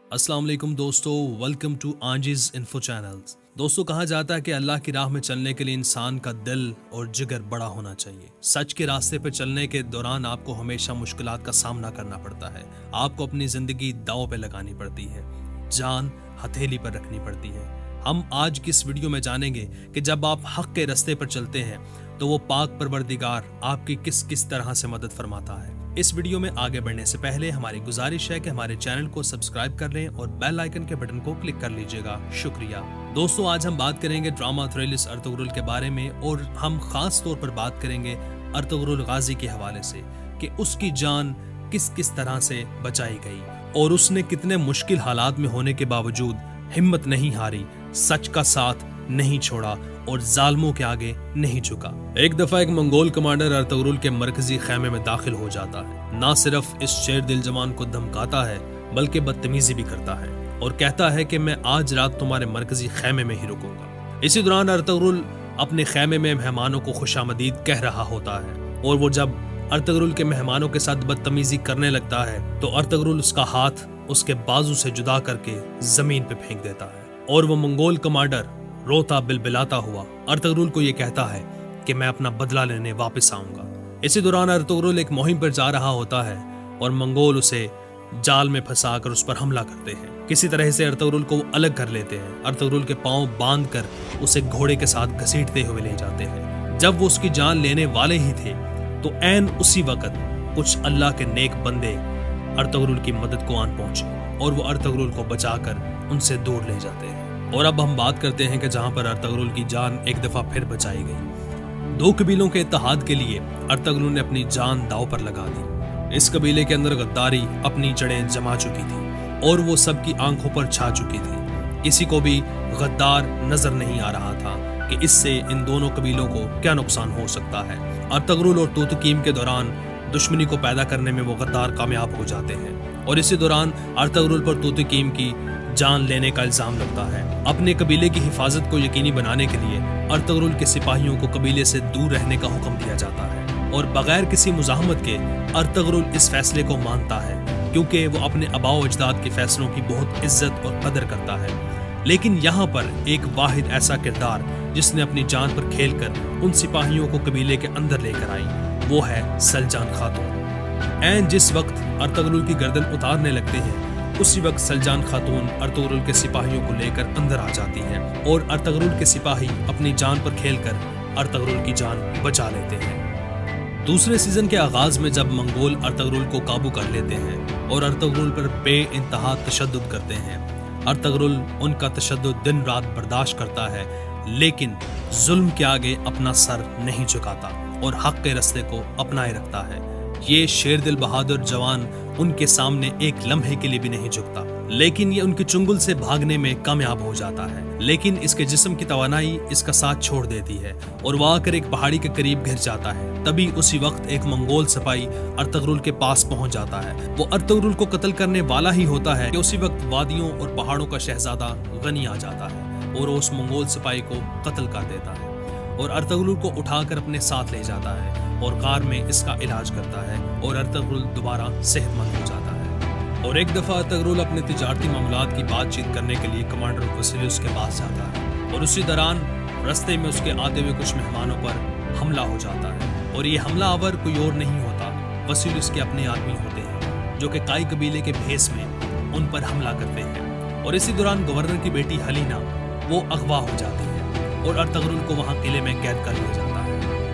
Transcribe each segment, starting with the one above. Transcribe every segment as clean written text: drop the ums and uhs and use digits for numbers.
अस्सलाम वालेकुम दोस्तों, वेलकम टू आंजिज इन्फो चैनल्स। दोस्तों, कहा जाता है कि अल्लाह की राह में चलने के लिए इंसान का दिल और जिगर बड़ा होना चाहिए। सच के रास्ते पर चलने के दौरान आपको हमेशा मुश्किलात का सामना करना पड़ता है। आपको अपनी जिंदगी दांव पे लगानी पड़ती है, जान हथेली पर रखनी पड़ती है। हम आज की इस वीडियो में जानेंगे कि जब आप हक के रास्ते पर चलते हैं तो वो पाक परवरदिगार आपकी किस किस तरह से मदद फरमाता है। इस वीडियो में आगे बढ़ने से पहले हमारी गुजारिश है कि हमारे चैनल को सब्सक्राइब कर लें और बेल आइकन के बटन को क्लिक कर लीजिएगा। शुक्रिया। दोस्तों, आज हम बात करेंगे ड्रामा थ्रिलिस्ट अर्तुगरुल के बारे में, और हम खास तौर पर बात करेंगे अर्तुगरुल गाजी के हवाले से कि उसकी जान किस किस तरह से बचाई गई और उसने कितने मुश्किल हालात में होने के बावजूद हिम्मत नहीं हारी, सच का साथ नहीं छोड़ा और जालिमों के आगे नहीं झुका। एक दफा एक मंगोल कमांडर अर्तुगरुल के मरकजी खैमे में दाखिल हो जाता है। ना सिर्फ इस शेर दिल जवान को धमकाता है बल्कि बदतमीजी भी करता है और कहता है कि मैं आज रात तुम्हारे मरकजी खैमे में ही रुकूंगा। इसी दौरान अर्तुगरुल अपने खैमे में मेहमानों को खुशामदीद कह रहा होता है, और वो जब अर्तुगरुल के मेहमानों के साथ बदतमीजी करने लगता है तो अर्तुगरुल उसका हाथ उसके बाजू से जुदा करके जमीन पे फेंक देता है, और वो मंगोल कमांडर रोता बिलबिलाता हुआ अर्तुगरुल को ये कहता है कि मैं अपना बदला लेने वापस आऊंगा। इसी दौरान अर्तुगरुल एक मुहिम पर जा रहा होता है और मंगोल उसे जाल में फंसाकर उस पर हमला करते हैं। किसी तरह से अर्तुगरुल को अलग कर लेते हैं। अर्तुगरुल के पांव बांधकर उसे घोड़े के साथ घसीटते हुए ले जाते हैं। जब वो उसकी जान लेने वाले ही थे तो ऐन उसी वक्त कुछ अल्लाह के नेक बंदे अर्तुगरुल की मदद को आन पहुंचे और वो अर्तुगरुल को बचाकर उनसे दूर ले जाते हैं। और अब हम बात करते हैं कि जहां पर अर्तुगरुल की जान एक दफा फिर बचाई गई। दो कबीलों के इत्तेहाद के लिए अर्तुगरुल ने अपनी जान दांव पर लगा दी। इस कबीले के अंदर गद्दारी अपनी जड़ें जमा चुकी थी और वो सबकी आंखों पर छा चुकी थी। किसी को भी गद्दार नजर नहीं आ रहा था कि इससे इन दोनों कबीलों को क्या नुकसान हो सकता है। अर्तुगरुल और तूतुकीम के दौरान दुश्मनी को पैदा करने में वो गद्दार कामयाब हो जाते हैं, और इसी दौरान अर्तुगरुल पर तूतुकीम की जान लेने का इल्जाम लगता है। अपने कबीले की हिफाजत को यकीनी बनाने के लिए अर्तुगरुल के सिपाहियों को कबीले से दूर रहने का हुक्म दिया जाता है, और बगैर किसी मुज़ाहमत के अर्तुगरुल इस फैसले को मानता है क्योंकि वो अपने आबाओ अजदाद के फैसलों की बहुत इज्जत और कदर करता है। लेकिन यहाँ पर एक वाहिद ऐसा किरदार जिसने अपनी जान पर खेलकर उन सिपाहियों को कबीले के अंदर लेकर आई, वो है सलजान खातून। ऐन जिस वक्त अर्तुगरुल की गर्दन उतारने लगते हैं उसी वक्त सलजान खातून अर्तुगरुल के सिपाहियों को लेकर अंदर आ जाती है, और अर्तुगरुल के सिपाही अपनी जान पर खेलकर अर्तुगरुल की जान बचा लेते हैं। दूसरे सीजन के आगाज में जब मंगोल अर्तुगरुल को काबू कर लेते हैं और अर्तुगरुल पर बेइंतहा तशद्दुद करते हैं, अर्तुगरुल उनका तशद्दुद दिन रात बर्दाश्त करता है, लेकिन जुल्म के आगे अपना सर नहीं झुकाता और हक के रास्ते को अपनाए रखता है। ये शेर दिल बहादुर जवान उनके सामने एक लम्हे के लिए भी नहीं झुकता, लेकिन ये उनके चुंगल से भागने में कामयाब हो जाता है। लेकिन इसके जिस्म की तवानाई इसका साथ छोड़ देती है और वह आकर एक पहाड़ी के करीब घिर जाता है। तभी उसी वक्त एक मंगोल सिपाही अर्तुगरुल के पास पहुंच जाता है। वो अर्तुगरुल को कत्ल करने वाला ही होता है कि उसी वक्त वादियों और पहाड़ों का शहजादा गनी आ जाता है और उस मंगोल सिपाही को कत्ल कर देता है और अर्तुगरुल को उठाकर अपने साथ ले जाता है और गार में इसका इलाज करता है, और अर्तुगरुल दोबारा सेहतमंद हो जाता है। और एक दफा अर्तुगरुल अपने तिजारती मामलात की बातचीत करने के लिए कमांडर वसीलियस के पास जाता है, और उसी दौरान रास्ते में उसके आते हुए कुछ मेहमानों पर हमला हो जाता है, और ये हमला आवर कोई और नहीं होता, वसीलियस के अपने आदमी होते हैं जो कि काई कबीले के भेस में उन पर हमला करते हैं। और इसी दौरान गवर्नर की बेटी हलीना वो अगवा हो जाती है और अर्तुगरुल को वहां किले में कैद कर लिया जाता है।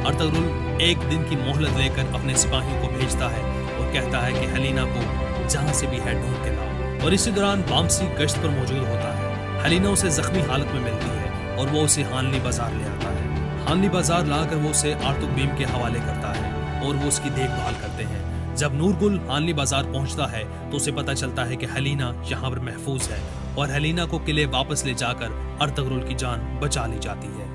अर्तुगरुल एक दिन की मोहलत लेकर अपने सिपाहियों को भेजता है और कहता है कि हलीना को जहां से भी है ढूंढ के लाओ। और इसी दौरान वामसी गश्त पर मौजूद होता है। हलीना उसे जख्मी हालत में मिलती है और वो उसे हानली बाजार ले आता है। हानली बाजार लाकर वो उसे आर्तुगबीम के हवाले करता है और वो उसकी देखभाल करते हैं। जब नूरगुल हानली बाजार पहुंचता है तो उसे पता चलता है कि हलीना यहाँ पर महफूज है, और हलीना को किले वापस ले जाकर अर्तुगरुल की जान बचा ली जाती है।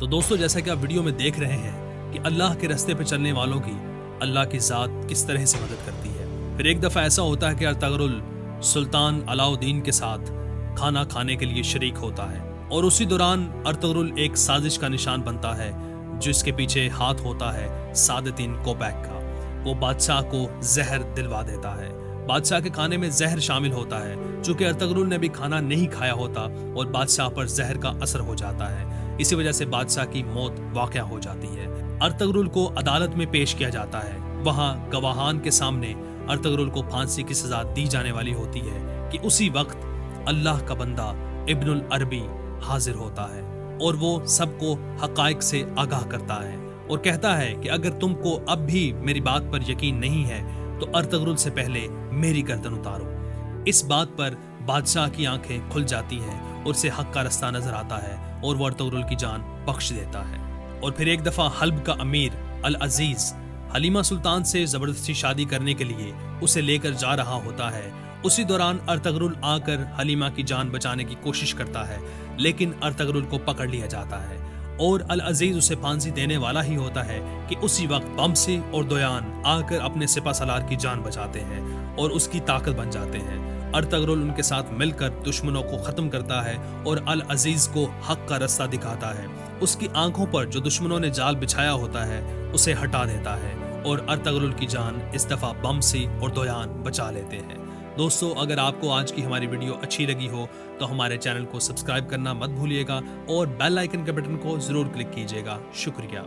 तो दोस्तों, जैसा कि आप वीडियो में देख रहे हैं कि अल्लाह के रास्ते पे चलने वालों की अल्लाह की ज़ात किस तरह से मदद करती है। फिर एक दफ़ा ऐसा होता है कि अर्तुगरुल सुल्तान अलाउद्दीन के साथ खाना खाने के लिए शरीक होता है, और उसी दौरान अर्तुगरुल एक साजिश का निशान बनता है जिसके पीछे हाथ होता है सादतीन कोबैक का। वो बादशाह को जहर दिलवा देता है। بادشاہ کے کھانے میں زہر شامل ہوتا ہے، چونکہ ارطغرل نے بھی کھانا نہیں کھایا ہوتا اور بادشاہ پر زہر کا اثر ہو جاتا ہے۔ اسی وجہ سے بادشاہ کی موت واقع ہو جاتی ہے۔ ارطغرل کو عدالت میں پیش کیا جاتا ہے۔ وہاں گواہان کے سامنے ارطغرل کو پھانسی کی سزا دی جانے والی ہوتی ہے کہ اسی وقت اللہ کا بندہ ابن العربی حاضر ہوتا ہے اور وہ سب کو حقائق سے آگاہ کرتا ہے اور کہتا ہے کہ اگر تم کو اب بھی میری بات پر یقین نہیں ہے تو ارطغرل سے پہلے میری گردن اتارو۔ اس بات پر بادشاہ کی آنکھیں کھل جاتی ہیں اور اسے حق کا رستہ نظر آتا ہے اور وہ ارطغرل کی جان بخش دیتا ہے۔ اور پھر ایک دفعہ حلب کا امیر العزیز حلیمہ سلطان سے زبردستی شادی کرنے کے لیے اسے لے کر جا رہا ہوتا ہے۔ اسی دوران ارطغرل آ کر حلیمہ کی جان بچانے کی کوشش کرتا ہے، لیکن ارطغرل کو پکڑ لیا جاتا ہے اور العزیز اسے پھانسی دینے والا ہی ہوتا ہے کہ اسی وقت بمسی اور دویان آ کر اپنے سپہ سالار کی جان بچاتے ہیں اور اس کی طاقت بن جاتے ہیں۔ ارطغرل ان کے ساتھ مل کر دشمنوں کو ختم کرتا ہے اور العزیز کو حق کا رستہ دکھاتا ہے۔ اس کی آنکھوں پر جو دشمنوں نے جال بچھایا ہوتا ہے اسے ہٹا دیتا ہے اور ارطغرل کی جان اس دفعہ بمسی اور دویان بچا لیتے ہیں۔ دوستو، اگر آپ کو آج کی ہماری ویڈیو اچھی لگی ہو تو ہمارے چینل کو سبسکرائب کرنا مت بھولیے گا اور بیل آئیکن کے بٹن کو ضرور کلک کیجیے گا۔ شکریہ۔